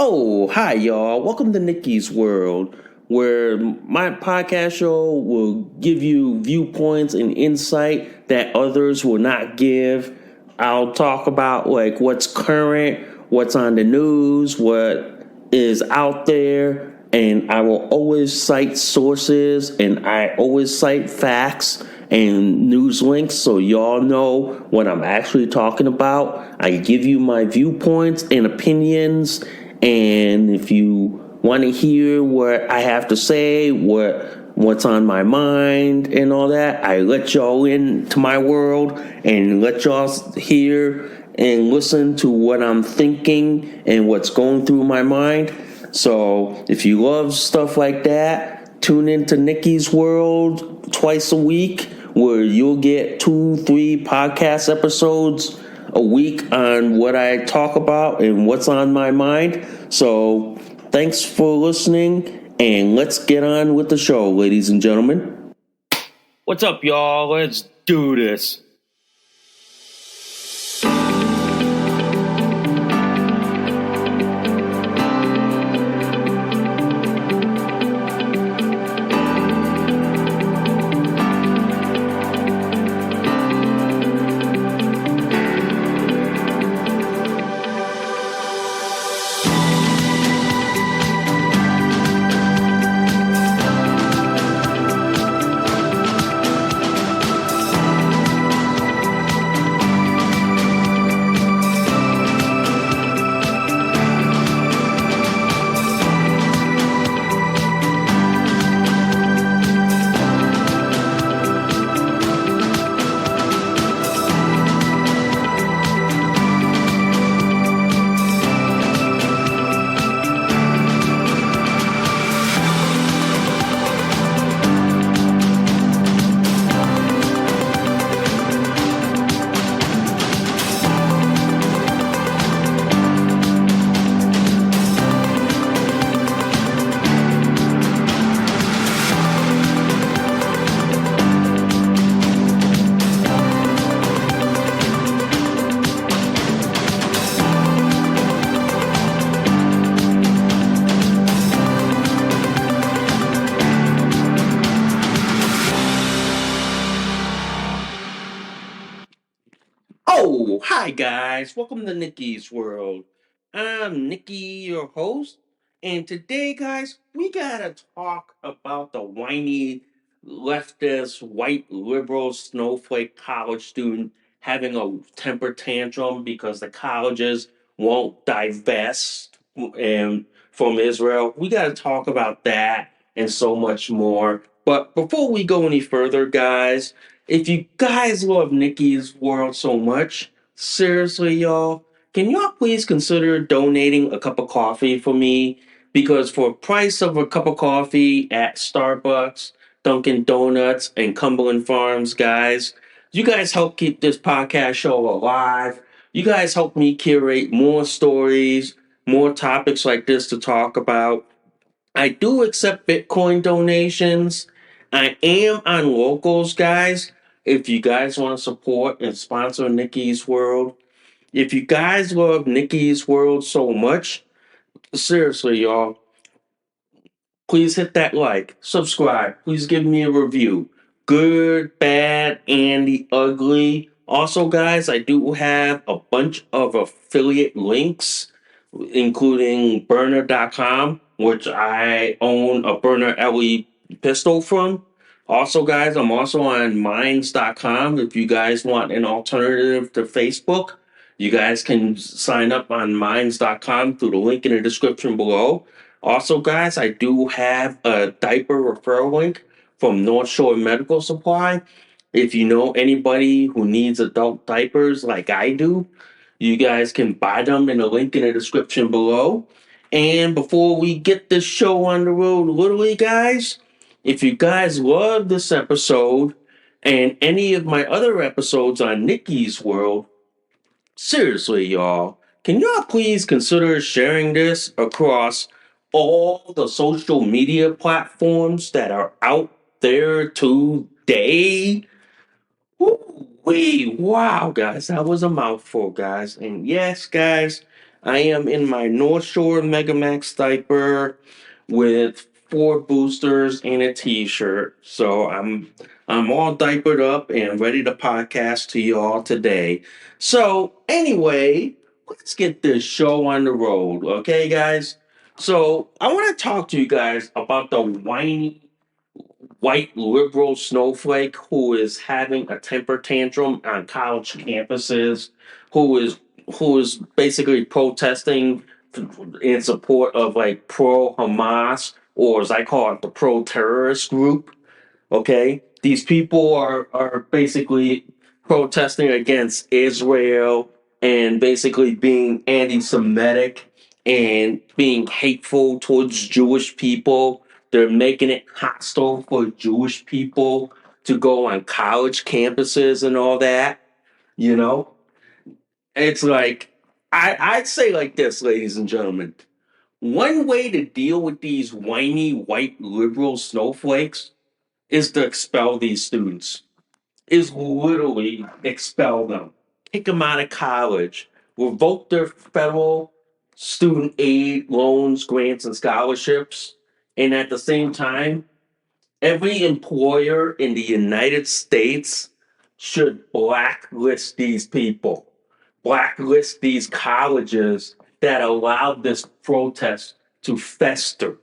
Oh, hi, y'all. Welcome to Nikki's World, where my podcast show will give you viewpoints and insight that others will not give. I'll talk about like what's current, what's on the news, what is out there, and I will always cite sources and I always cite facts and news links so y'all know what I'm actually talking about. I give you my viewpoints and opinions, and if you want to hear what I have to say, what's on my mind and all that, I let y'all into my world and let y'all hear and listen to what I'm thinking and what's going through my mind. So if you love stuff like that, tune into Nikki's World twice a week, where you'll get 2-3 podcast episodes a week on what I talk about and what's on my mind. So thanks for listening, and let's get on with the show, ladies and gentlemen. What's up, y'all? Let's do this. Oh, hi guys. Welcome to Nikki's World. I'm Nikki, your host, and today, guys, we gotta talk about the whiny leftist, white liberal snowflake college student having a temper tantrum because the colleges won't divest from Israel. We gotta talk about that and so much more. But before we go any further, guys, if you guys love Nikki's World so much, seriously, y'all, can y'all please consider donating a cup of coffee for me? Because for a price of a cup of coffee at Starbucks, Dunkin' Donuts, and Cumberland Farms, guys, you guys help keep this podcast show alive. You guys help me curate more stories, more topics like this to talk about. I do accept Bitcoin donations. I am on locals, guys. If you guys want to support and sponsor Nikki's World, if you guys love Nikki's World so much, seriously, y'all, please hit that like, subscribe, please give me a review. Good, bad, and the ugly. Also, guys, I do have a bunch of affiliate links, including burner.com, which I own a burner LE pistol from. Also, guys, I'm also on minds.com. If you guys want an alternative to Facebook, you guys can sign up on minds.com through the link in the description below. Also, guys, I do have a diaper referral link from North Shore Medical Supply. If you know anybody who needs adult diapers like I do, you guys can buy them in the link in the description below. And before we get this show on the road, literally, guys, if you guys love this episode and any of my other episodes on Nikki's World, seriously, y'all, can y'all please consider sharing this across all the social media platforms that are out there today? Woo-wee. Wow, guys, that was a mouthful, guys. And yes, guys, I am in my North Shore Megamax diaper with four boosters and a t-shirt. So I'm all diapered up and ready to podcast to you all today. So anyway, let's get this show on the road, okay guys? So I want to talk to you guys about the whiny white liberal snowflake who is having a temper tantrum on college campuses, who is basically protesting in support of like pro Hamas, or as I call it, the pro terrorist group. Okay, these people are basically protesting against Israel and basically being anti-Semitic and being hateful towards Jewish people. They're making it hostile for Jewish people to go on college campuses and all that. You know, it's like I'd say like this, ladies and gentlemen. One way to deal with these whiny white liberal snowflakes is to expel these students, is literally expel them, kick them out of college, revoke their federal student aid, loans, grants, and scholarships. And at the same time, every employer in the United States should blacklist these people, blacklist these colleges that allowed this protest to fester.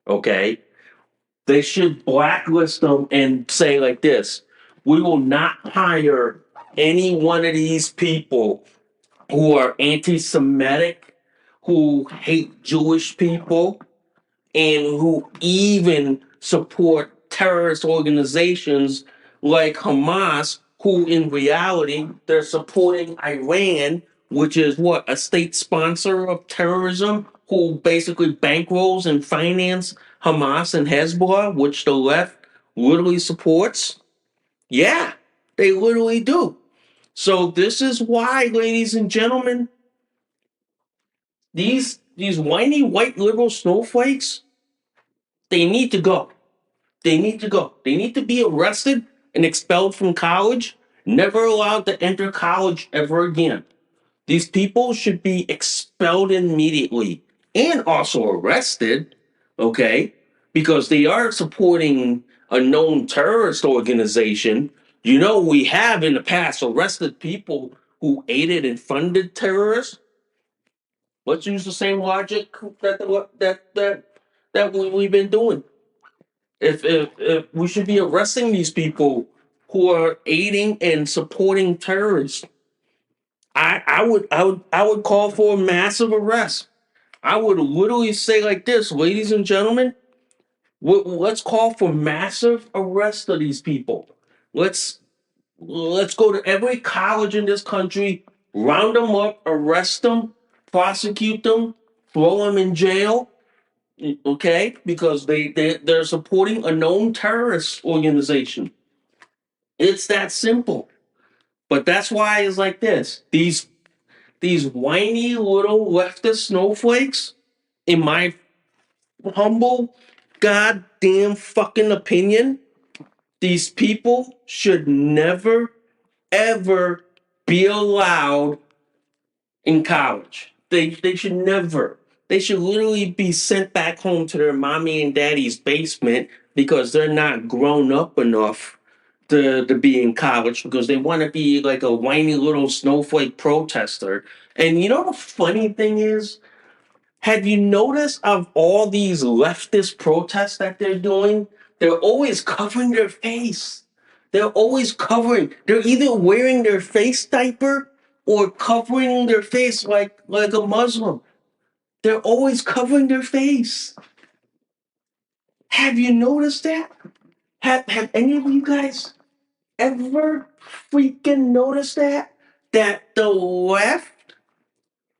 Okay? They should blacklist them and say like this: we will not hire any one of these people who are anti-Semitic, who hate Jewish people, and who even support terrorist organizations like Hamas, who in reality they're supporting Iran, which is what, a state sponsor of terrorism, who basically bankrolls and finance Hamas and Hezbollah, which the left literally supports. Yeah, they literally do. So this is why, ladies and gentlemen, these whiny white liberal snowflakes, they need to go. They need to go. They need to be arrested and expelled from college, never allowed to enter college ever again. These people should be expelled immediately and also arrested, okay? Because they are supporting a known terrorist organization. You know, we have in the past arrested people who aided and funded terrorists. Let's use the same logic that we've been doing. If we should be arresting these people who are aiding and supporting terrorists. I would call for a massive arrest. I would literally say like this, ladies and gentlemen, let's call for massive arrest of these people. Let's let's go to every college in this country, round them up, arrest them, prosecute them, throw them in jail, okay? Because they're supporting a known terrorist organization. It's that simple. But that's why it's like this. These whiny little leftist snowflakes, in my humble goddamn fucking opinion, these people should never ever be allowed in college. They should never. They should literally be sent back home to their mommy and daddy's basement because they're not grown up enough to be in college because they want to be like a whiny little snowflake protester. And you know the funny thing is, have you noticed of all these leftist protests that they're doing, they're always covering their face. They're always covering. They're either wearing their face diaper or covering their face like a Muslim. They're always covering their face. Have you noticed that? Have any of you guys ever freaking noticed that? That the left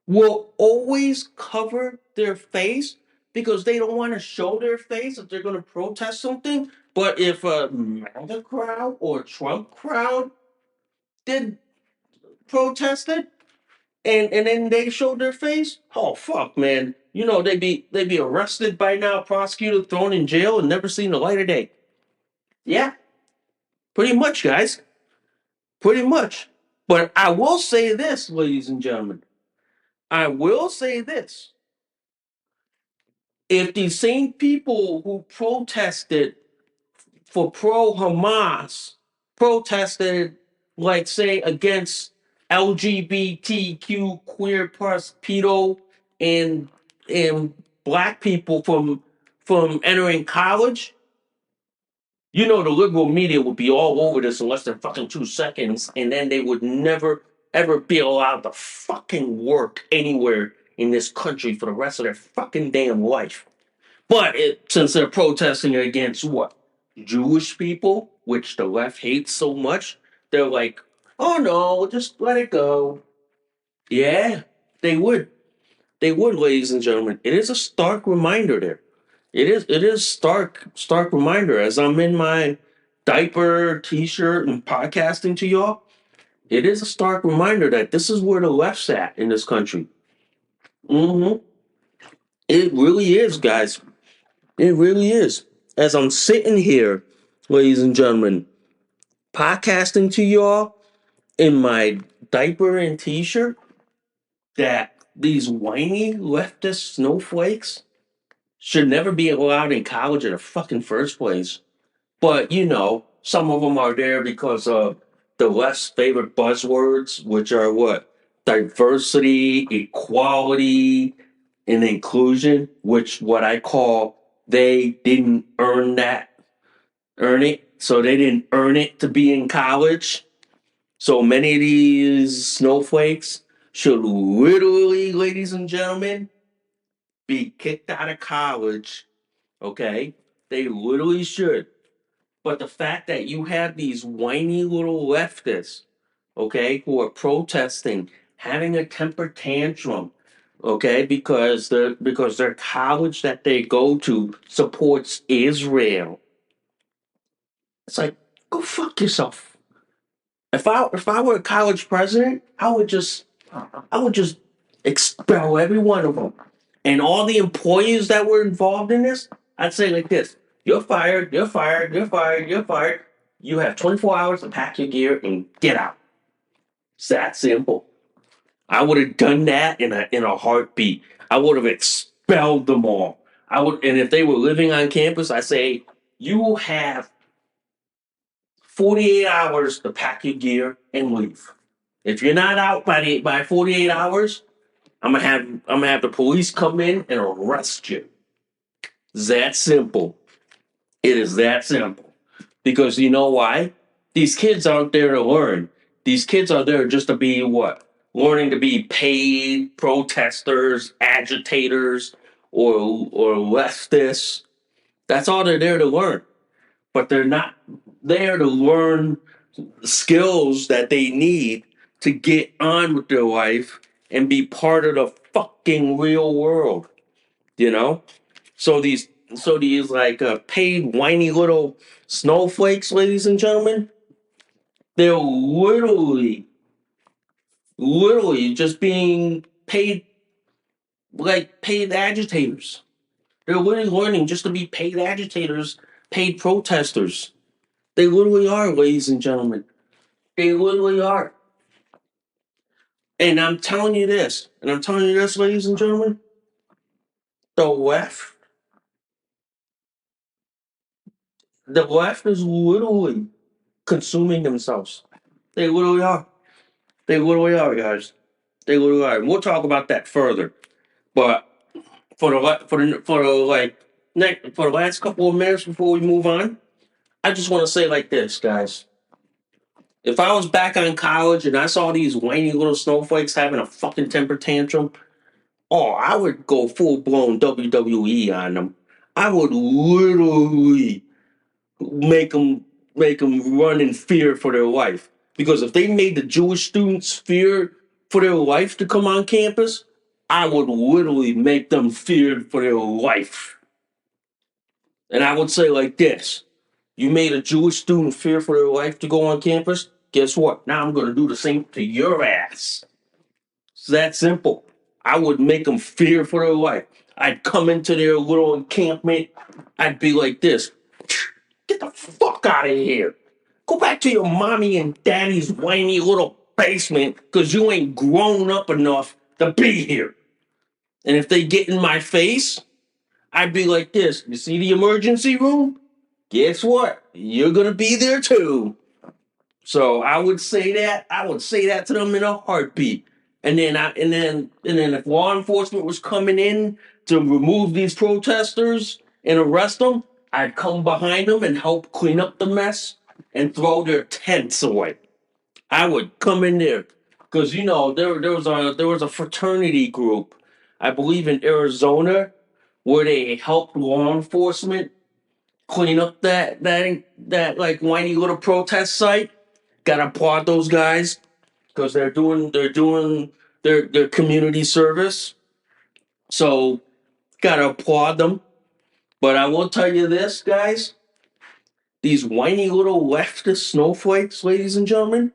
will always cover their face because they don't want to show their face if they're going to protest something. But if a MAGA crowd or Trump crowd did protested and then they showed their face, oh fuck, man, you know they'd be arrested by now, prosecuted, thrown in jail, and never seen the light of day. Yeah, pretty much, guys, pretty much. But I will say this, ladies and gentlemen. I will say this. If these same people who protested for pro Hamas protested, like, say, against LGBTQ, queer plus pedo, and and black people from entering college, you know the liberal media would be all over this in less than fucking 2 seconds, and then they would never ever be allowed to fucking work anywhere in this country for the rest of their fucking damn life. But since they're protesting against what? Jewish people, which the left hates so much, they're like, oh no, just let it go. Yeah, they would. They would, ladies and gentlemen. It is a stark reminder there. It is stark reminder as I'm in my diaper, t-shirt, and podcasting to y'all. It is a stark reminder that this is where the left's at in this country. hmm It really is, guys. It really is. As I'm sitting here, ladies and gentlemen, podcasting to y'all in my diaper and t-shirt, that these whiny leftist snowflakes should never be allowed in college in the fucking first place. But some of them are there because of the left's favorite buzzwords, which are what? Diversity, equality, and inclusion, which what I call they didn't earn it. So they didn't earn it to be in college. So many of these snowflakes should literally, ladies and gentlemen, be kicked out of college. Okay? They literally should. But the fact that you have these whiny little leftists, okay, who are protesting, having a temper tantrum, okay, because their college that they go to supports Israel. It's like, go fuck yourself. If I were a college president, I would just expel every one of them, and all the employees that were involved in this. I'd say like this: you're fired. You're fired. You're fired. You're fired. You have 24 hours to pack your gear and get out. It's that simple. I would have done that in a heartbeat. I would have expelled them all. And if they were living on campus, I say you have 48 hours to pack your gear and leave. If you're not out by 48 hours, I'm gonna have the police come in and arrest you. It's that simple. It is that simple. Because you know why? These kids aren't there to learn. These kids are there just to be what? Learning to be paid protesters, agitators, or leftists. That's all they're there to learn. But they're not there to learn skills that they need to get on with their life and be part of the fucking real world, you know? So these like paid whiny little snowflakes, ladies and gentlemen, they're literally just being paid like paid agitators. They're literally learning just to be paid agitators, paid protesters. They literally are, ladies and gentlemen. They literally are. And I'm telling you this, ladies and gentlemen, the left, the left is literally consuming themselves. They literally are. They literally are, guys. They literally are. And we'll talk about that further. But for the last couple of minutes before we move on, I just want to say like this, guys. If I was back on college and I saw these whiny little snowflakes having a fucking temper tantrum, oh, I would go full blown WWE on them. I would literally make them run in fear for their life. Because if they made the Jewish students fear for their life to come on campus, I would literally make them fear for their life. And I would say like this: you made a Jewish student fear for their life to go on campus. Guess what? Now I'm going to do the same to your ass. It's that simple. I would make them fear for their life. I'd come into their little encampment. I'd be like this: get the fuck out of here. Go back to your mommy and daddy's whiny little basement because you ain't grown up enough to be here. And if they get in my face, I'd be like this. You see the emergency room? Guess what? You're gonna be there too. So I would say that. I would say that to them in a heartbeat. And then if law enforcement was coming in to remove these protesters and arrest them, I'd come behind them and help clean up the mess and throw their tents away. I would come in there because there was a fraternity group, I believe in Arizona, where they helped law enforcement clean up that like whiny little protest site. Gotta applaud those guys because they're doing their community service. So gotta applaud them. But I will tell you this, guys, these whiny little leftist snowflakes, ladies and gentlemen,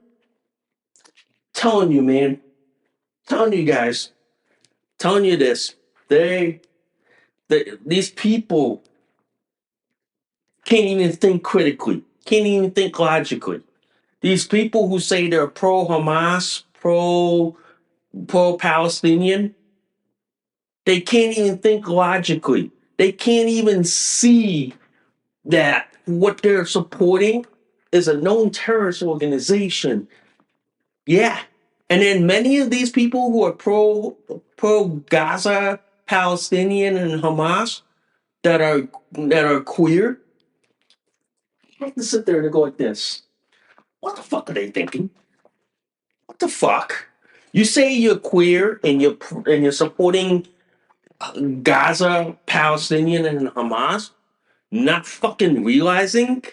telling you, man, telling you guys, telling you this, these people can't even think critically, can't even think logically. These people who say they're pro Hamas, pro Palestinian, they can't even think logically. They can't even see that what they're supporting is a known terrorist organization. Yeah. And then many of these people who are pro Gaza, Palestinian, and Hamas that are queer, I have to sit there and go like this. What the fuck are they thinking? What the fuck? You say you're queer and you're supporting Gaza, Palestinian, and Hamas, not fucking realizing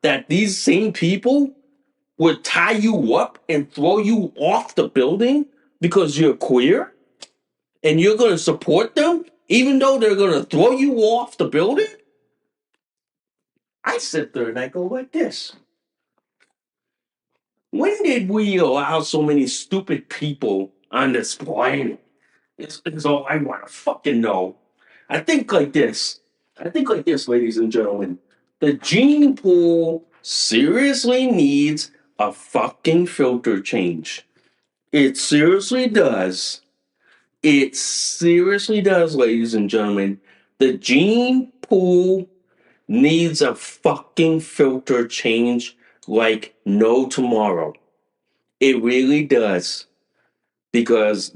that these same people would tie you up and throw you off the building because you're queer and you're going to support them, even though they're going to throw you off the building? I sit there and I go like this. When did we allow so many stupid people on this planet? It's all I want to fucking know. I think like this. I think like this, ladies and gentlemen. The gene pool seriously needs a fucking filter change. It seriously does. It seriously does, ladies and gentlemen. The gene pool needs a fucking filter change like no tomorrow. It really does. Because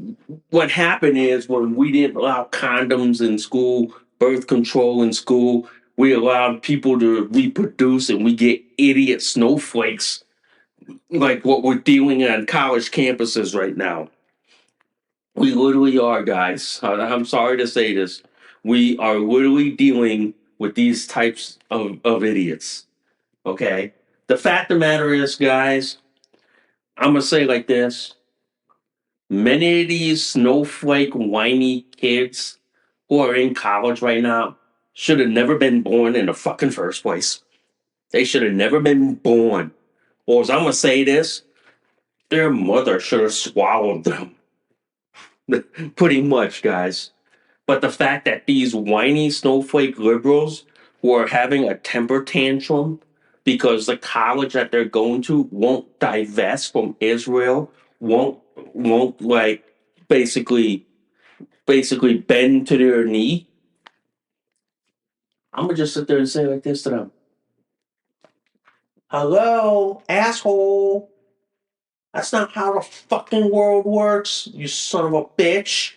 what happened is when we didn't allow condoms in school, birth control in school, we allowed people to reproduce and we get idiot snowflakes like what we're dealing on college campuses right now. We literally are, guys. I'm sorry to say this. We are literally dealing with these types of idiots. Okay? The fact of the matter is, guys, I'm going to say like this. Many of these snowflake, whiny kids who are in college right now should have never been born in the fucking first place. They should have never been born. Or as I'm going to say this, their mother should have swallowed them. Pretty much, guys. But the fact that these whiny snowflake liberals who are having a temper tantrum because the college that they're going to won't divest from Israel, won't like basically bend to their knee, I'm gonna just sit there and say like this to them. Hello, asshole. That's not how the fucking world works, you son of a bitch.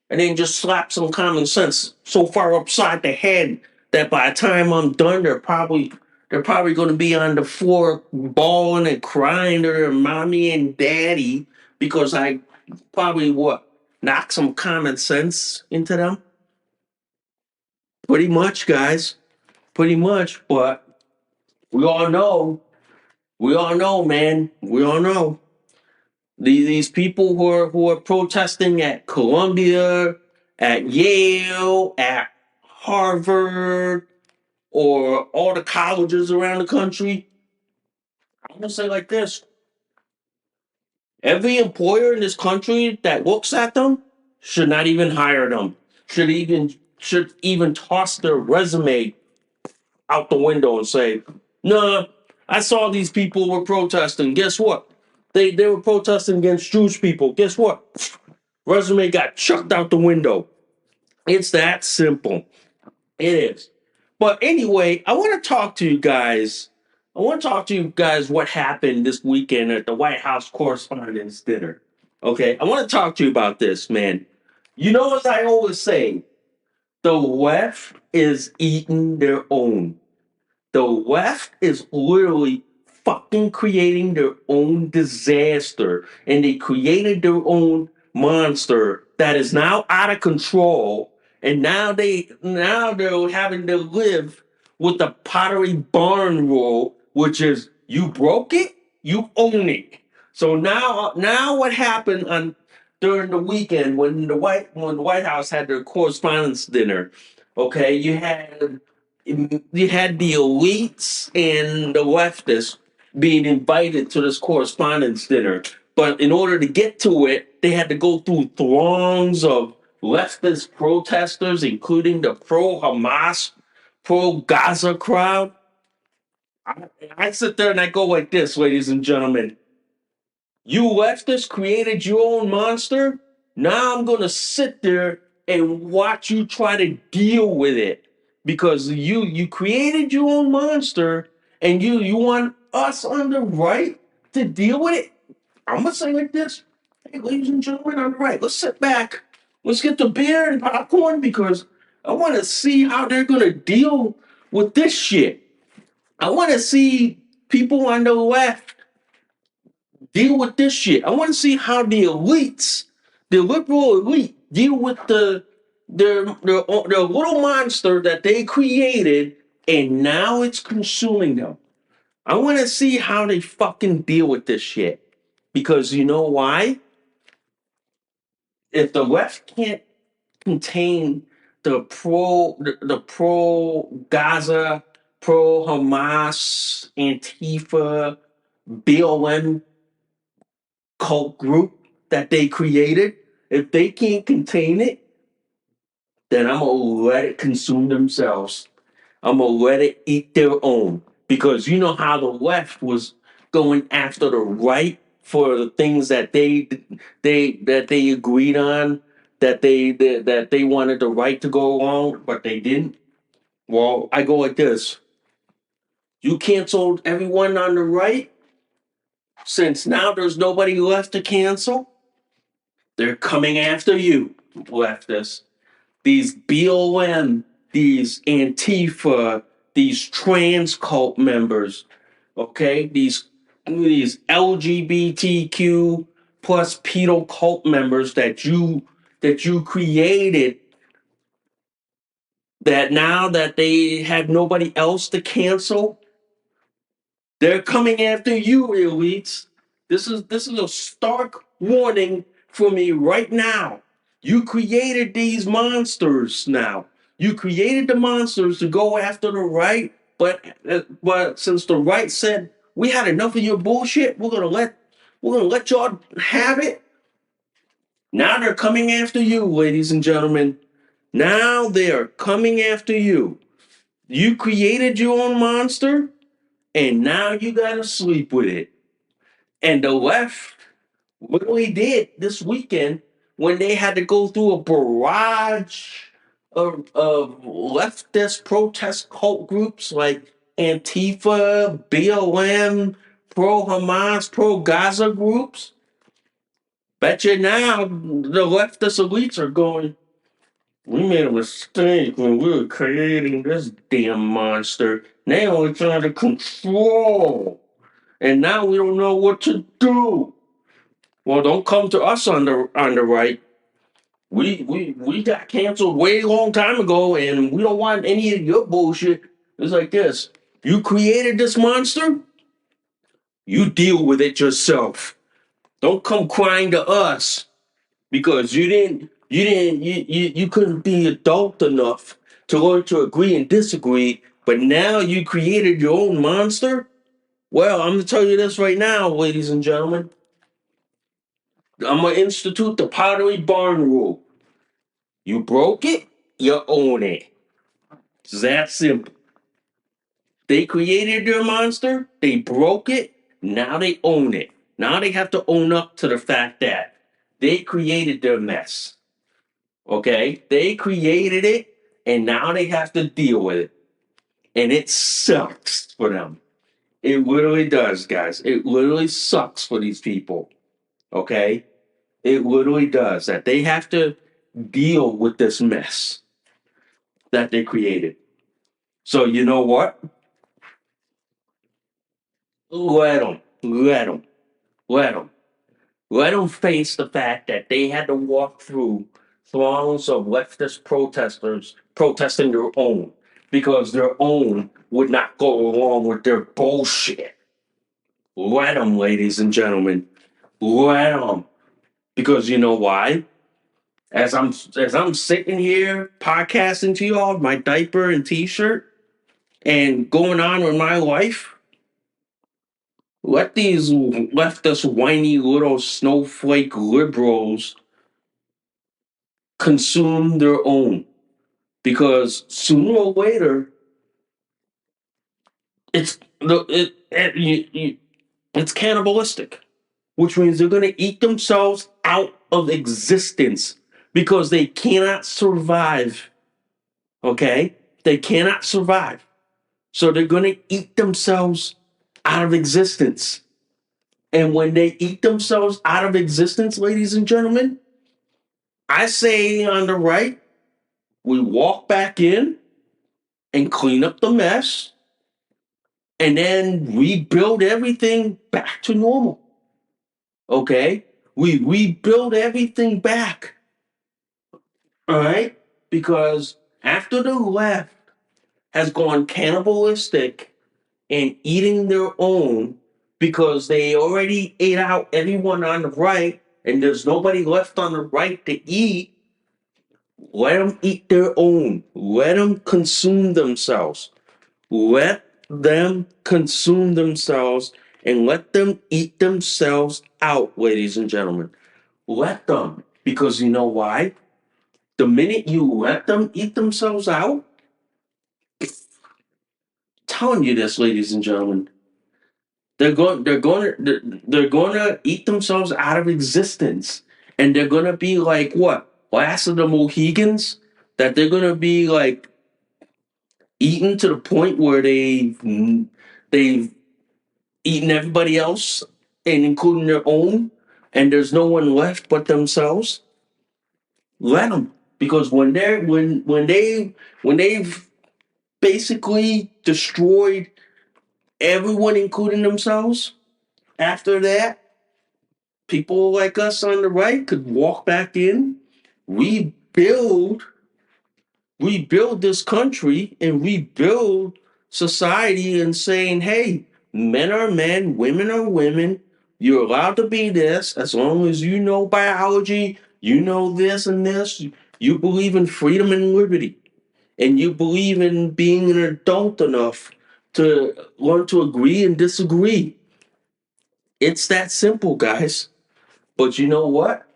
And then just slap some common sense so far upside the head that by the time I'm done, they're probably going to be on the floor bawling and crying to their mommy and daddy because I probably knock some common sense into them. Pretty much, guys. Pretty much. But we all know, man. We all know these people who are protesting at Columbia, at Yale, at Harvard, or all the colleges around the country. I'm gonna say like this: every employer in this country that looks at them should not even hire them. Should even toss their resume out the window and say, "Nah, I saw these people were protesting. Guess what? They were protesting against Jewish people. Guess what? Resume got chucked out the window. It's that simple. It is. But anyway, I want to talk to you guys. I want to talk to you guys what happened this weekend at the White House Correspondents' Dinner. Okay, I want to talk to you about this, man. You know, as I always say, the left is eating their own. The left is literally fucking creating their own disaster, and they created their own monster that is now out of control, and now they're having to live with the Pottery Barn rule, which is you broke it, you own it. So now what happened on during the weekend when the White House had their correspondence dinner? Okay, you had the elites and the leftists being invited to this correspondence dinner. But in order to get to it, they had to go through throngs of leftist protesters, including the pro Hamas, pro Gaza crowd. I, I sit there and I go like this, ladies and gentlemen. You leftists created your own monster. Now I'm going to sit there and watch you try to deal with it because you created your own monster and you want us on the right to deal with it. I'm gonna say like this. Hey, ladies and gentlemen, on the right, let's sit back. Let's get the beer and popcorn because I want to see how they're gonna deal with this shit. I want to see people on the left deal with this shit. I want to see how the elites, the liberal elite, deal with their little monster that they created, and now it's consuming them. I want to see how they fucking deal with this shit. Because you know why? If the left can't contain the pro Gaza, pro Hamas, Antifa, BLM cult group that they created, if they can't contain it, then I'm gonna let it consume themselves. I'm gonna let it eat their own. Because you know how the left was going after the right for the things that they agreed on, that they wanted the right to go along, but they didn't. Well, I go like this. You canceled everyone on the right, since now there's nobody left to cancel. They're coming after you, leftists. These BLM, these Antifa, these trans cult members, okay? These LGBTQ plus pedo cult members that you created, that now that they have nobody else to cancel, they're coming after you, elites. This is a stark warning for me right now. You created these monsters now. You created the monsters to go after the right, but since the right said we had enough of your bullshit, we're gonna let y'all have it. Now they're coming after you, ladies and gentlemen. Now they're coming after you. You created your own monster, and now you gotta sleep with it. And the left literally did this weekend when they had to go through a barrage of leftist protest cult groups like Antifa, BLM, pro Hamas, pro Gaza groups. Bet you now the leftist elites are going, we made a mistake when we were creating this damn monster. Now we're trying to control. And now we don't know what to do. Well, don't come to us on the right. We got canceled way long time ago, and we don't want any of your bullshit. It's like this: you created this monster, you deal with it yourself. Don't come crying to us because you couldn't be adult enough to learn to agree and disagree. But now you created your own monster. Well, I'm gonna tell you this right now, ladies and gentlemen. I'm gonna institute the Pottery Barn rule. You broke it, you own it. It's that simple. They created their monster, they broke it, now they own it. Now they have to own up to the fact that They created their mess. Okay? They created it, and now they have to deal with it. And it sucks for them. It literally does, guys. It literally sucks for these people. Okay? It literally does that they have to deal with this mess that they created. So, you know what? Let them. Let them. Let them. Let them face the fact that they had to walk through throngs of leftist protesters protesting their own because their own would not go along with their bullshit. Let them, ladies and gentlemen. Let them. Because you know why? As I'm sitting here podcasting to you all, my diaper and t-shirt, and going on with my life, let these leftist whiny little snowflake liberals consume their own. Because sooner or later, it's cannibalistic, which means they're going to eat themselves out of existence because they cannot survive. Okay, they cannot survive, so they're going to eat themselves out of existence. And when they eat themselves out of existence, ladies and gentlemen, I say on the right, we walk back in and clean up the mess and then rebuild everything back to normal. Okay? We rebuild everything back. All right? Because after the left has gone cannibalistic and eating their own because they already ate out everyone on the right and there's nobody left on the right to eat, let them eat their own. Let them consume themselves. Let them consume themselves and let them eat themselves out, ladies and gentlemen. Let them. Because you know why? The minute you let them eat themselves out, telling you this, ladies and gentlemen, they're going to eat themselves out of existence, and they're going to be like what? Last of the Mohegans, that they're going to be like eaten to the point where they've eaten everybody else, and including their own, and there's no one left but themselves. Let them, because when they've basically destroyed everyone, including themselves. After that, people like us on the right could walk back in, rebuild, rebuild this country, and rebuild society, and saying, "Hey, men are men, women are women. You're allowed to be this as long as you know biology. You know this and this. You believe in freedom and liberty." And you believe in being an adult enough to learn to agree and disagree. It's that simple, guys. But you know what?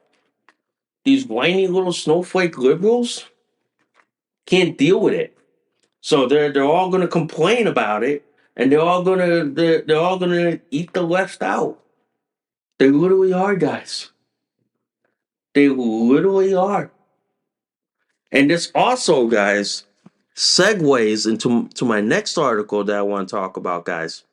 These whiny little snowflake liberals can't deal with it. So they're all gonna complain about it, and they're all gonna eat the left out. They literally are, guys. They literally are. And this also, guys, segues into to my next article that I want to talk about, guys.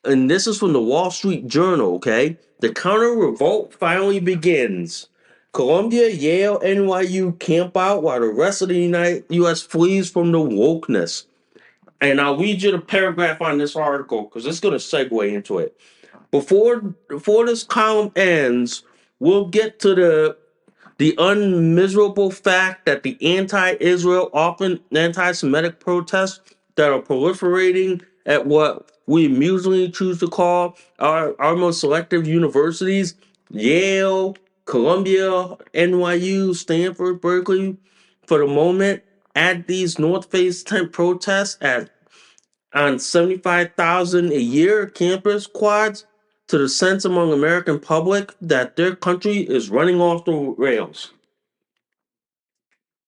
And this is from the Wall Street Journal, okay? The counter revolt finally begins. Columbia, Yale, NYU camp out while the rest of the U.S. flees from the wokeness. And I'll read you the paragraph on this article because it's going to segue into it. Before this column ends, we'll get to the unmiserable fact that the anti-Israel, often anti-Semitic protests that are proliferating at what we amusingly choose to call our most selective universities, Yale, Columbia, NYU, Stanford, Berkeley, for the moment, at these North Face tent protests at on 75,000 a year campus quads to the sense among American public that their country is running off the rails.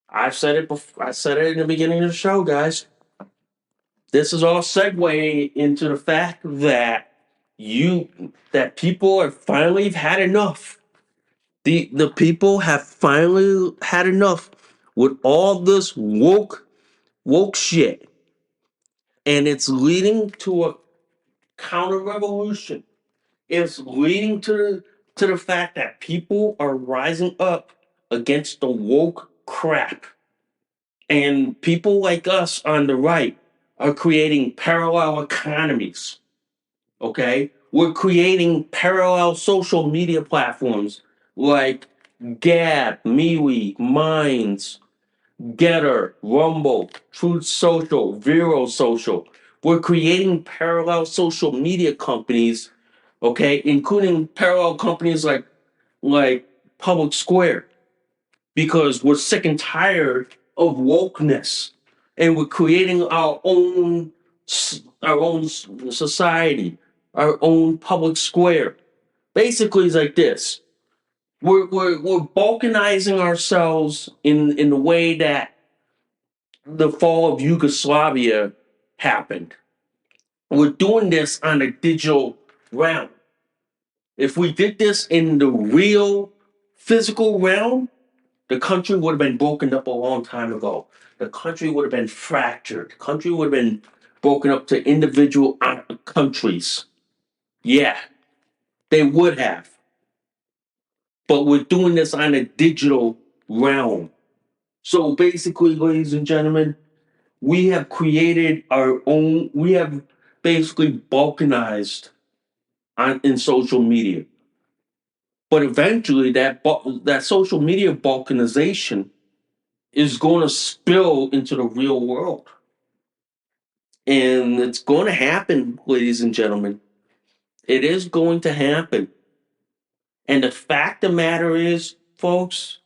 I've said it before. I said it in the beginning of the show, guys. This is all segue into the fact that people have finally had enough. The people have finally had enough with all this woke shit, and it's leading to a counter revolution. It's leading to the fact that people are rising up against the woke crap. And people like us on the right are creating parallel economies. Okay? We're creating parallel social media platforms like Gab, MeWe, Minds, Getter, Rumble, Truth Social, Vero Social. We're creating parallel social media companies, okay, including parallel companies like Public Square, because we're sick and tired of wokeness, and we're creating our own society, our own public square. Basically, it's like this: we're balkanizing ourselves in the way that the fall of Yugoslavia happened. We're doing this on a digital realm. If we did this in the real physical realm, the country would have been broken up a long time ago. The country would have been fractured. The country would have been broken up to individual countries. Yeah, they would have. But we're doing this on a digital realm. So basically, ladies and gentlemen, we have created our own, we have basically balkanized in social media. But eventually, that social media balkanization is going to spill into the real world. And it's going to happen, ladies and gentlemen. It is going to happen. And the fact of the matter is, folks,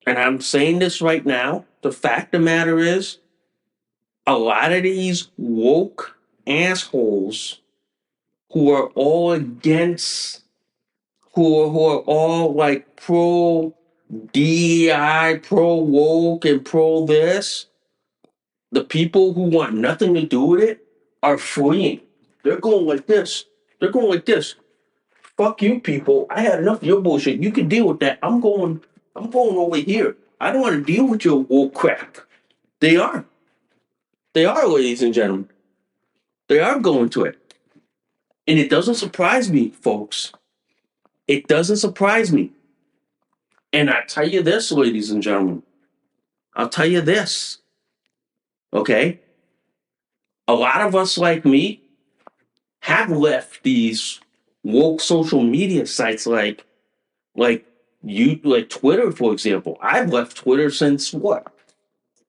and I'm saying this right now, the fact of the matter is, a lot of these woke assholes who are all against, who are all like pro DEI, pro woke, and pro this, the people who want nothing to do with it are fleeing. They're going like this. They're going like this. Fuck you, people. I had enough of your bullshit. You can deal with that. I'm going over here. I don't want to deal with your woke crap. They are. They are, ladies and gentlemen. They are going to it. And it doesn't surprise me, folks. It doesn't surprise me. And I tell you this, ladies and gentlemen. I'll tell you this. Okay? A lot of us like me have left these woke social media sites like like Twitter, for example. I've left Twitter since what,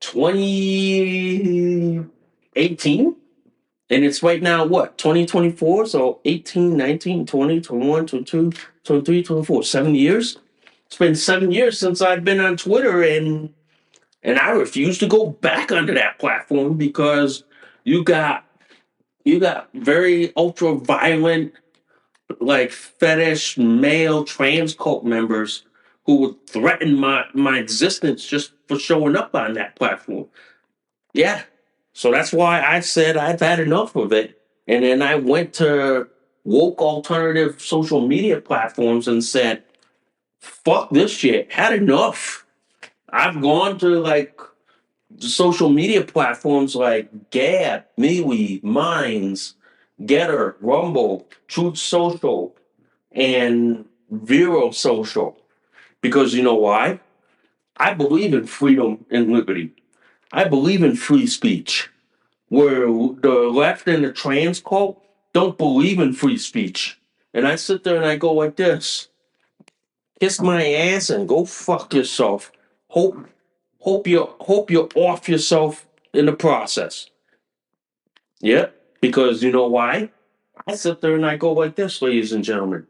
2018? And it's right now what, 2024? So 18, 19, 20, 21, 22, 23, 24, 7 years. It's been 7 years since I've been on Twitter, and I refuse to go back onto that platform because you got you got very ultra violent, like fetish male trans cult members who would threaten my existence just for showing up on that platform. Yeah. So that's why I said I've had enough of it. And then I went to woke alternative social media platforms and said, fuck this shit. Had enough. I've gone to like social media platforms like Gab, MeWe, Minds, Getter, Rumble, Truth Social, and Vero Social. Because you know why? I believe in freedom and liberty. I believe in free speech. Where the left and the trans cult don't believe in free speech. And I sit there and I go like this: kiss my ass and go fuck yourself. Hope you're off yourself in the process. Yeah, because you know why? I sit there and I go like this, ladies and gentlemen.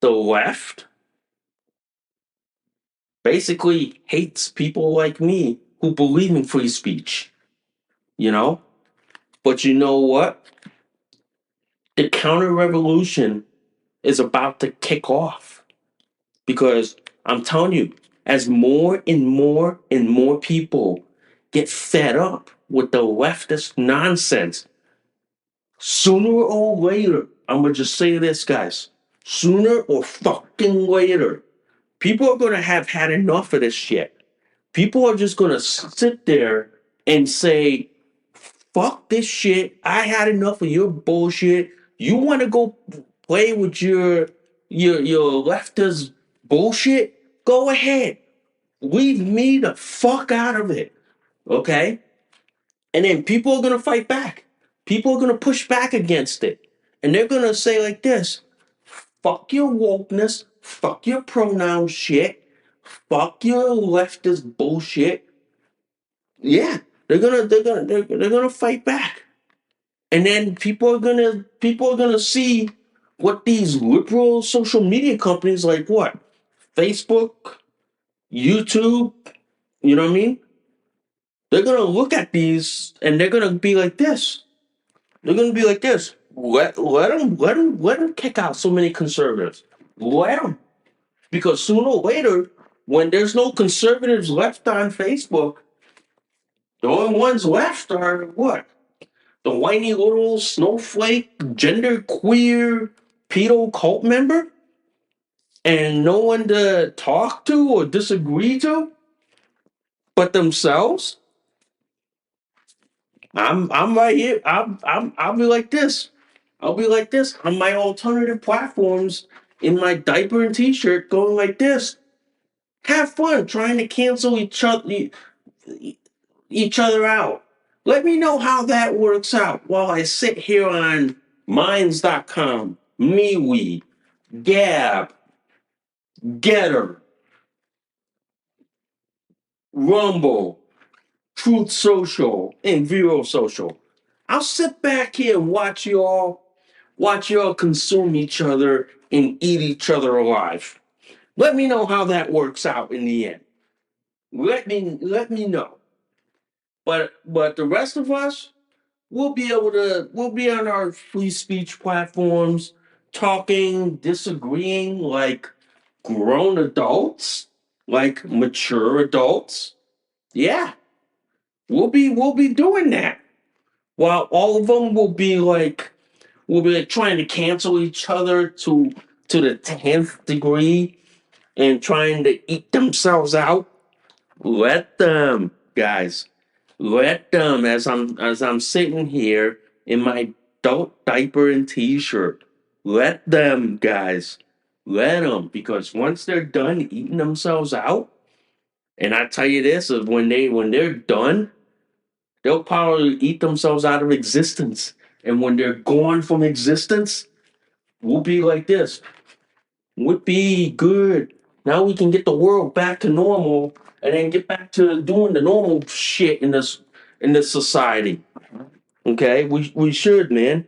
The left basically hates people like me who believe in free speech, you know? But you know what? The counter revolution is about to kick off because I'm telling you, as more and more and more people get fed up with the leftist nonsense, sooner or later, I'm going to just say this, guys. Sooner or fucking later, people are gonna have had enough of this shit. People are just gonna sit there and say, fuck this shit. I had enough of your bullshit. You wanna go play with your leftist bullshit? Go ahead. Leave me the fuck out of it. Okay? And then people are gonna fight back. People are gonna push back against it. And they're gonna say like this, fuck your wokeness, fuck your pronoun shit, fuck your leftist bullshit. Yeah, they're gonna fight back. And then people are gonna see what these liberal social media companies like what? Facebook, YouTube, you know what I mean? They're gonna look at these and they're gonna be like this. They're gonna be like this. Let them kick out so many conservatives. Let them, because sooner or later, when there's no conservatives left on Facebook, the only ones left are what? The whiny little snowflake, gender queer, pedo cult member, and no one to talk to or disagree to but themselves. I'm right here. I'll be like this. I'll be like this on my alternative platforms in my diaper and t-shirt, going like this. Have fun trying to cancel each other out. Let me know how that works out while I sit here on Minds.com, MeWe, Gab, Getter, Rumble, Truth Social, and Vero Social. I'll sit back here and watch y'all consume each other and eat each other alive. Let me know how that works out in the end. Let me know. But the rest of us, we'll be on our free speech platforms talking, disagreeing like grown adults, like mature adults. Yeah, we'll be doing that. While all of them will be like trying to cancel each other to the 10th degree and trying to eat themselves out. Let them, guys. Let them, as I'm sitting here in my adult diaper and t-shirt. Let them, guys. Let them, because once they're done eating themselves out, and I tell you this, is when they're done, they'll probably eat themselves out of existence. And when they're gone from existence, we'll be like this. Would be good. Now we can get the world back to normal and then get back to doing the normal shit in this society. Okay? We should, man.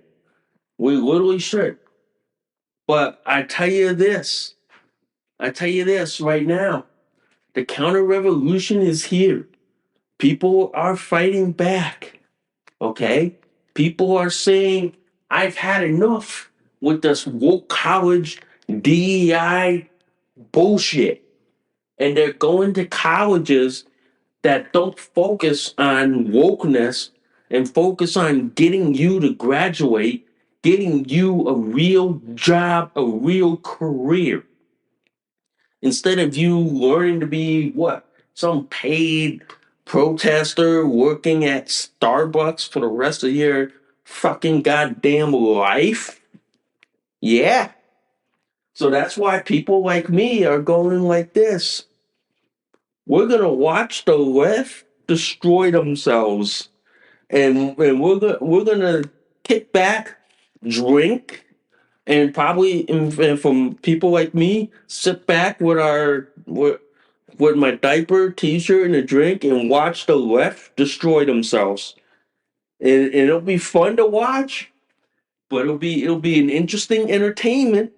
We literally should. But I tell you this right now. The counter revolution is here. People are fighting back. Okay? People are saying, I've had enough with this woke college DEI bullshit. And they're going to colleges that don't focus on wokeness and focus on getting you to graduate, getting you a real job, a real career. Instead of you learning to be what? Some paid protester working at Starbucks for the rest of your fucking goddamn life. Yeah. So that's why people like me are going like this. We're gonna watch the left destroy themselves, and we're gonna kick back, drink, and probably and from people like me, sit back with my diaper, t-shirt, and a drink, and watch the left destroy themselves. And it'll be fun to watch, but it'll be an interesting entertainment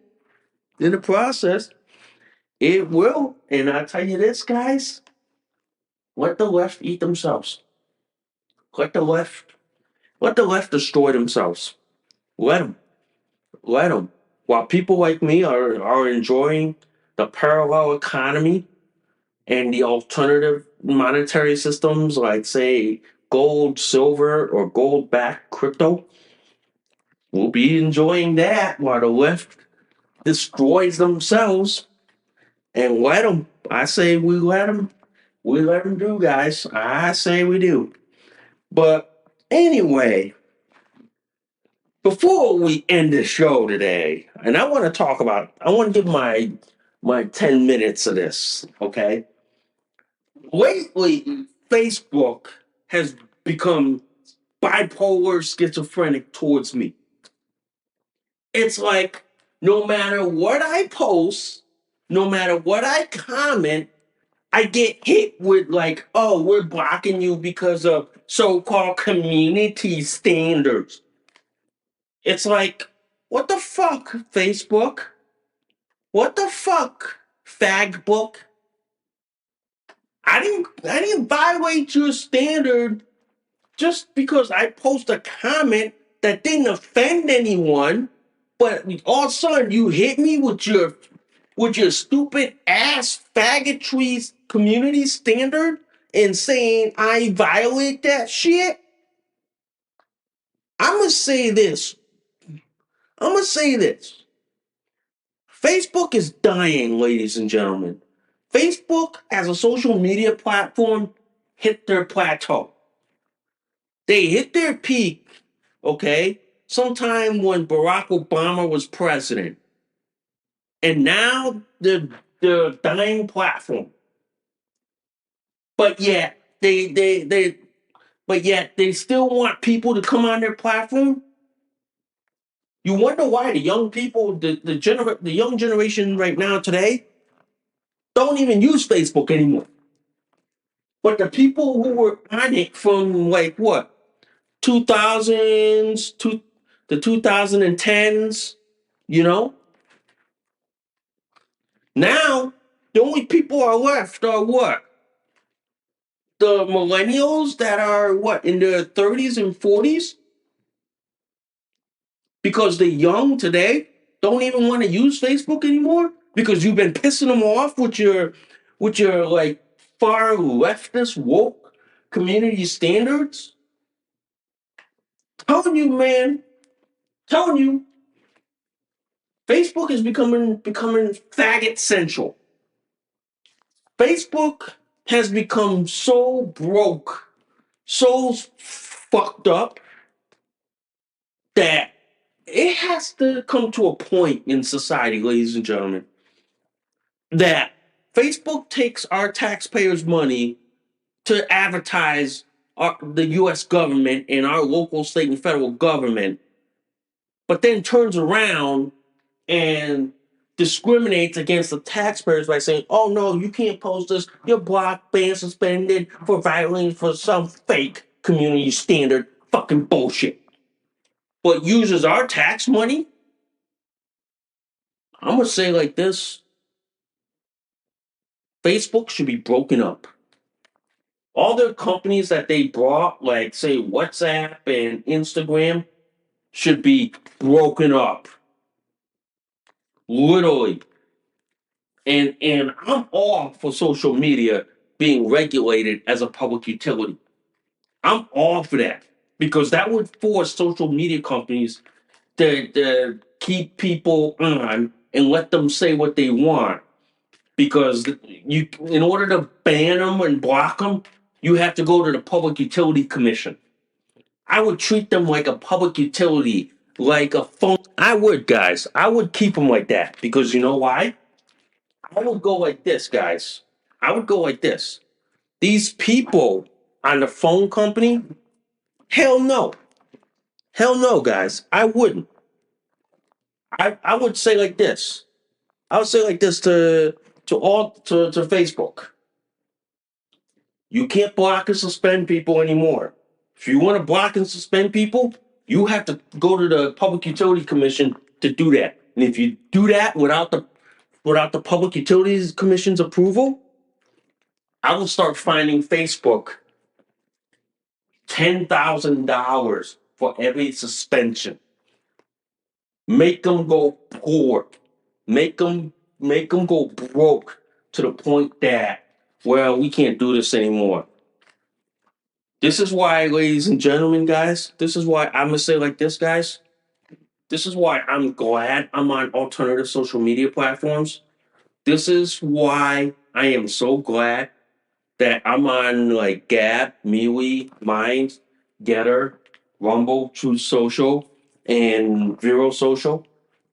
in the process. It will, and I tell you this, guys, let the left eat themselves. Let the left Let the left destroy themselves. Let them. Let them. While people like me are enjoying the parallel economy and the alternative monetary systems, like, say, gold, silver, or gold backed crypto, we'll be enjoying that while the left destroys themselves and let them. I say we let them. We let them do, guys. I say we do. But anyway, before we end the show today, and I want to talk about, I want to give my 10 minutes of this. Okay, lately Facebook has become bipolar schizophrenic towards me. It's like no matter what I post, no matter what I comment, I get hit with like, oh, we're blocking you because of so-called community standards. It's like, what the fuck, Facebook? What the fuck, fag book? I didn't violate your standard just because I post a comment that didn't offend anyone, but all of a sudden you hit me with your stupid ass faggotry community standard and saying I violate that shit. I'm gonna say this. I'm gonna say this. Facebook is dying, ladies and gentlemen. Facebook as a social media platform hit their plateau. They hit their peak, okay, sometime when Barack Obama was president. And now they're dying platform. But yet they still want people to come on their platform. You wonder why the young people, the young generation right now today, don't even use Facebook anymore. But the people who were on it from like what 2000s to the 2010s, you know, now the only people are left are what the millennials that are what in their 30s and 40s because the young today don't even want to use Facebook anymore because you've been pissing them off with your like far leftist woke community standards. Telling you, man, telling you, Facebook is becoming faggot central. Facebook has become so broke, so fucked up that it has to come to a point in society, ladies and gentlemen, that Facebook takes our taxpayers' money to advertise the U.S. government and our local, state, and federal government, but then turns around and discriminates against the taxpayers by saying, "Oh no, you can't post this. You're blocked, banned, suspended for violating for some fake community standard fucking bullshit." But uses our tax money. I'm gonna say like this: Facebook should be broken up. All the companies that they brought, like say WhatsApp and Instagram, should be broken up. Literally. And I'm all for social media being regulated as a public utility. I'm all for that because that would force social media companies to keep people on and let them say what they want. Because you, in order to ban them and block them, you have to go to the Public Utility Commission. I would treat them like a public utility, like a phone. I would, guys. I would keep them like that because you know why? I would go like this, guys. I would go like this. These people on the phone company, hell no. Hell no, guys. I wouldn't. I would say like this. I would say like this to Facebook. You can't block and suspend people anymore. If you want to block and suspend people, you have to go to the Public Utility Commission to do that. And if you do that without the Public Utilities Commission's approval, I will start finding Facebook $10,000 for every suspension. Make them go poor. Make them go broke to the point that well, we can't do this anymore. This is why, ladies and gentlemen, guys. This is why I'm gonna say like this, guys. This is why I'm glad I'm on alternative social media platforms. This is why I am so glad that I'm on like Gab, MeWe, Minds, Getter, Rumble, Truth Social, and Vero Social.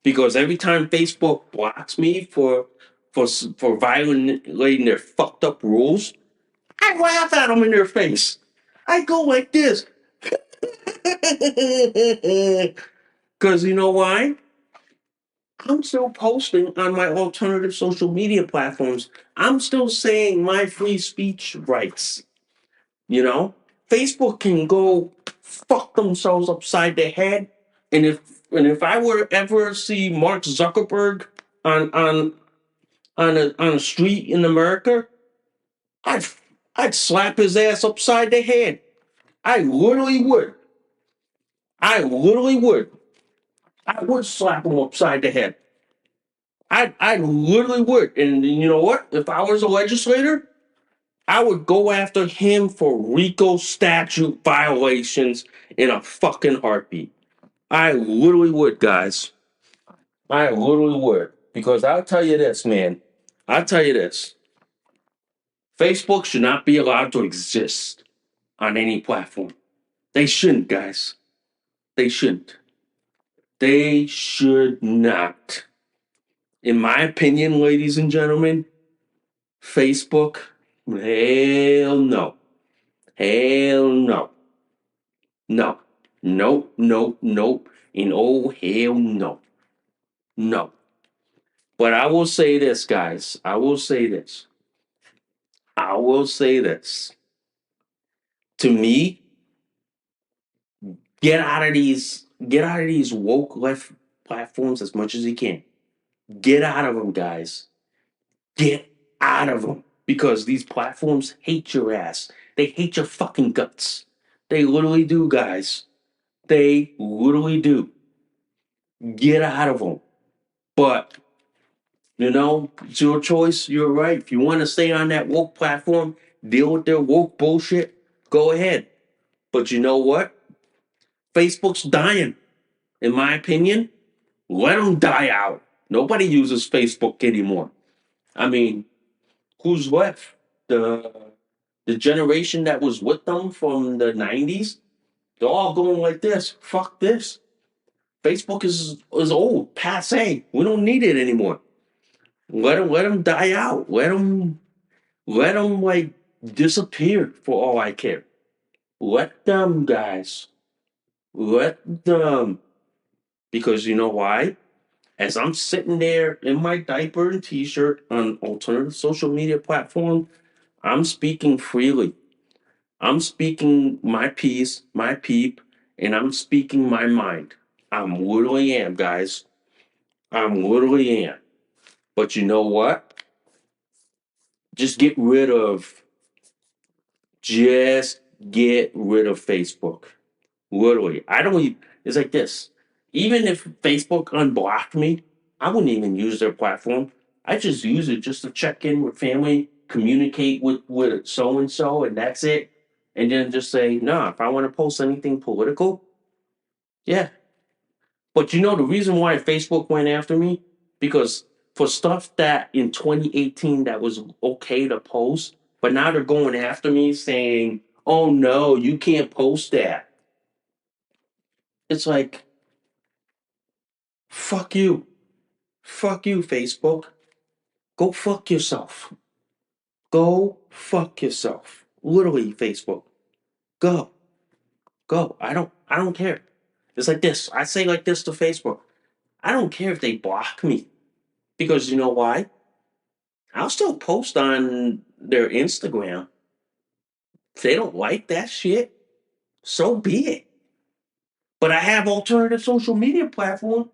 Because every time Facebook blocks me for violating their fucked up rules, I laugh at them in their face. I go like this. Because you know why? I'm still posting on my alternative social media platforms. I'm still saying my free speech rights. You know, Facebook can go fuck themselves upside the head. And if I were ever see Mark Zuckerberg on on a street in America, I'd I'd slap his ass upside the head. I literally would. I literally would. I would slap him upside the head. I literally would. And you know what? If I was a legislator, I would go after him for RICO statute violations in a fucking heartbeat. I literally would, guys. I literally would. Because I'll tell you this, man. I'll tell you this. Facebook should not be allowed to exist on any platform. They shouldn't, guys. They shouldn't. They should not. In my opinion, ladies and gentlemen, Facebook, hell no. Hell no. No. Nope, nope, nope. And oh, hell no. No. But I will say this, guys. I will say this. I will say this. To me, get out of these woke left platforms as much as you can. Get out of them, guys. Get out of them. Because these platforms hate your ass. They hate your fucking guts. They literally do, guys. They literally do. Get out of them. But, it's your choice. You're right. If you want to stay on that woke platform, deal with their woke bullshit, go ahead. But you know what? Facebook's dying. In my opinion, let them die out. Nobody uses Facebook anymore. I mean, who's left? The the generation that was with them from the 90s, they're all going like this. Fuck this. Facebook is old, passe. We don't need it anymore. Let them die out. Let them like disappear for all I care. Let them, guys. Let them. Because you know why? As I'm sitting there in my diaper and t-shirt on alternative social media platform, I'm speaking freely. I'm speaking my piece, my peep, and I'm speaking my mind. I'm literally am, guys. I'm literally am. But you know what? Just get rid of, just get rid of Facebook. Literally. I don't even, it's like this. Even if Facebook unblocked me, I wouldn't even use their platform. I just use it just to check in with family, communicate with so and so, and that's it. And then just say, nah, if I want to post anything political, yeah. But the reason why Facebook went after me? Because for stuff that in 2018 that was okay to post, but now they're going after me saying, oh no, you can't post that. It's like, fuck you. Fuck you, Facebook. Go fuck yourself. Go fuck yourself. Literally, Facebook. Go. Go. I don't care. It's like this. I say like this to Facebook. I don't care if they block me. Because you know why? I'll still post on their Instagram. If they don't like that shit, so be it. But I have alternative social media platform,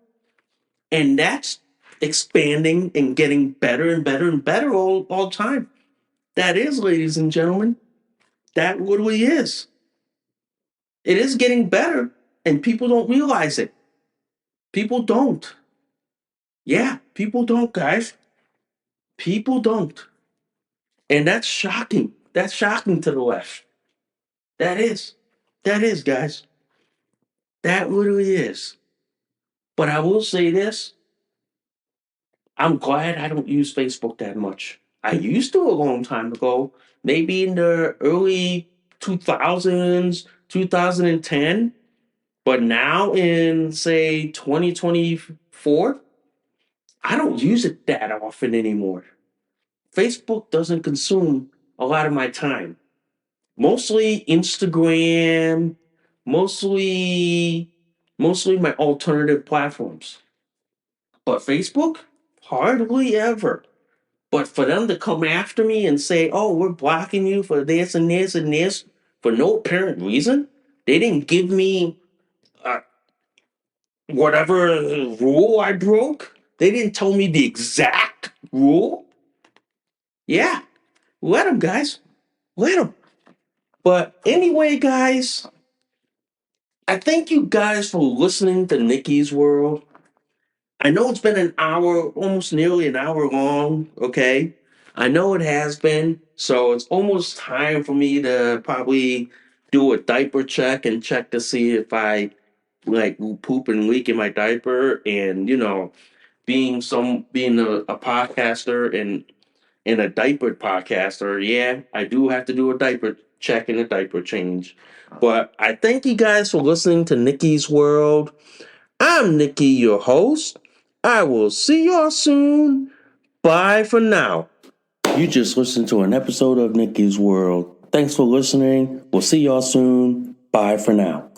and that's expanding and getting better and better and better all the time. That is, ladies and gentlemen, that literally is. It is getting better, and people don't realize it. People don't. Yeah, people don't, guys. People don't. And that's shocking. That's shocking to the left. That is. That is, guys. That literally is. But I will say this, I'm glad I don't use Facebook that much. I used to a long time ago, maybe in the early 2000s, 2010. But now in, say, 2024, I don't use it that often anymore. Facebook doesn't consume a lot of my time. Mostly Instagram, mostly mostly my alternative platforms. But Facebook, hardly ever. But for them to come after me and say, "Oh, we're blocking you for this and this and this," for no apparent reason, they didn't give me whatever rule I broke. They didn't tell me the exact rule. Yeah, let them, guys. Let them. But anyway, guys, I thank you guys for listening to Nikki's World. I know it's been an hour, almost nearly an hour long, okay? I know it has been. So it's almost time for me to probably do a diaper check and check to see if I like poop and leak in my diaper. And, being a podcaster and a diaper podcaster, yeah, I do have to do a diaper check and a diaper change. But I thank you guys for listening to Nikki's World. I'm Nikki, your host. I will see y'all soon. Bye for now. You just listened to an episode of Nikki's World. Thanks for listening. We'll see y'all soon. Bye for now.